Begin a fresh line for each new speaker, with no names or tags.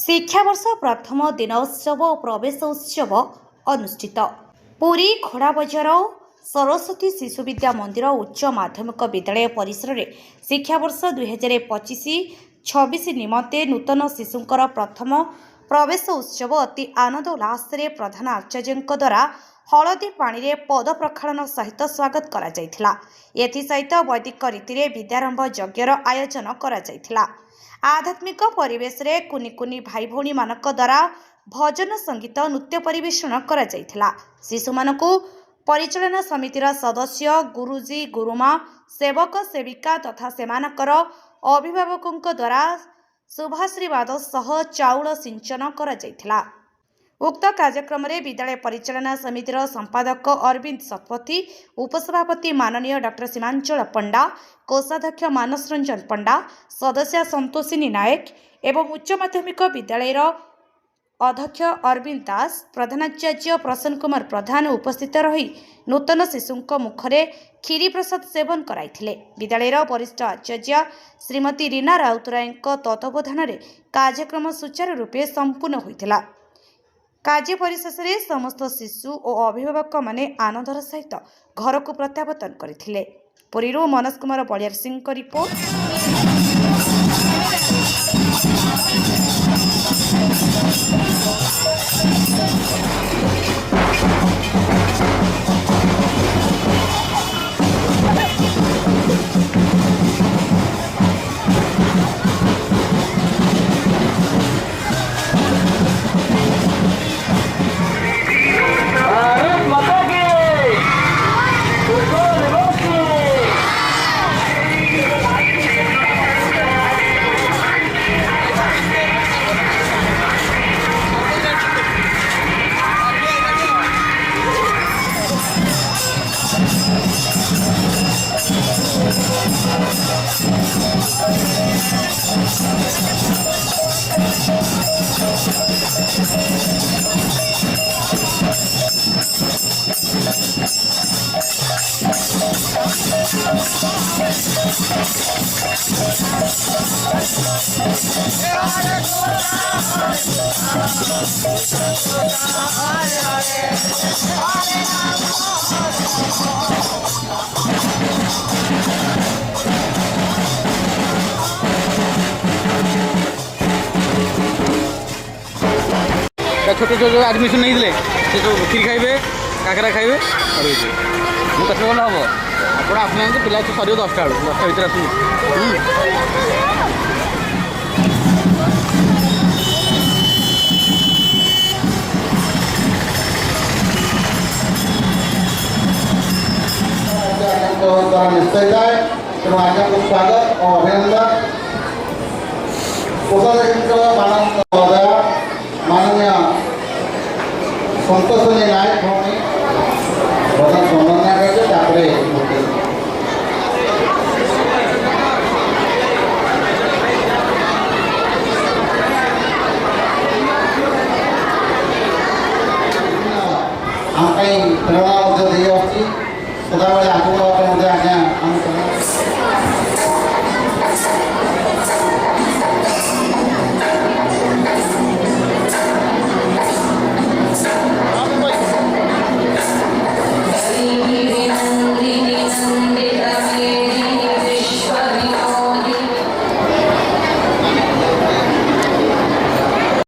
शिक्षावर्ष प्रथम दिनोत्सव और प्रवेश उत्सव अनुष्ठित। पुरी खोड़ा बजार सरस्वती शिशु विद्या मंदिर उच्च माध्यमिक विद्यालय परिसर में शिक्षावर्ष 2025-26 निमंते नूतन शिशुंकर प्रथम प्रवेश उत्सव अति आनंद उल्लास प्रधान आचार्य द्वारा हलदी पानी रे पद प्रक्षालन सहित स्वागत करा जायथिला। एथि सहित वैदिक रीति रे विद्यारंभ यज्ञर आयोजन करा जायथिला। आध्यात्मिक परिवेश रे कुनी कुनी भाई भौणी मानक द्वारा भजन संगीत नृत्य परिवेषण करा जायथिला। शिशु मानकु परिचालन समितिर सदस्य गुरुजी गुरुमा सेवक सेविका तथा सेमानकर अभिभावकଙ୍କ द्वारा शुभाशीर्वाद सह चाउल सिंचन करा जायथिला। उक्त कार्यक्रम में विद्यालय परिचालना समितिर संपादक अरविंद शतपथी, उपसभापति माननीय डॉक्टर सीमांचल पंडा, कोषाध्यक्ष मानस रंजन पंडा, सदस्य संतोषिनी नायक एवं उच्च माध्यमिक विद्यालय अध्यक्ष अरविंद दास, प्रधानाचार्य प्रसन्न कुमार प्रधान उपस्थित रही नूतन शिशुंक मुखरे खीरी प्रसाद सेवन कराइथिले। विद्यालय वरिष्ठ आचार्य श्रीमती रीना राउतराय तत्वावधान में कार्यक्रम सुचारू रूपे संपूर्ण होइथिला। कार्य परिशेष में समस्त शिशु और अभिभावक माने आनंदर सहित घर को प्रत्यावर्तन करथिले। पुरीरू मनोज कुमार बलियार सिंह को रिपोर्ट।
छोटे जो एडमिशन नहीं दिले से जो खीर खाइबे काकरा खाइबे मुझे कष्ट गला हम आप आपने पिला सर 10टा 10टा भर
आस निश्चय जाए तेणु आज्ञा को स्वागत और अभिनंदन। माननीय संतोषिनी नायक भौणी प्रधान सम्मानना करते आम प्रेरणा सदाबले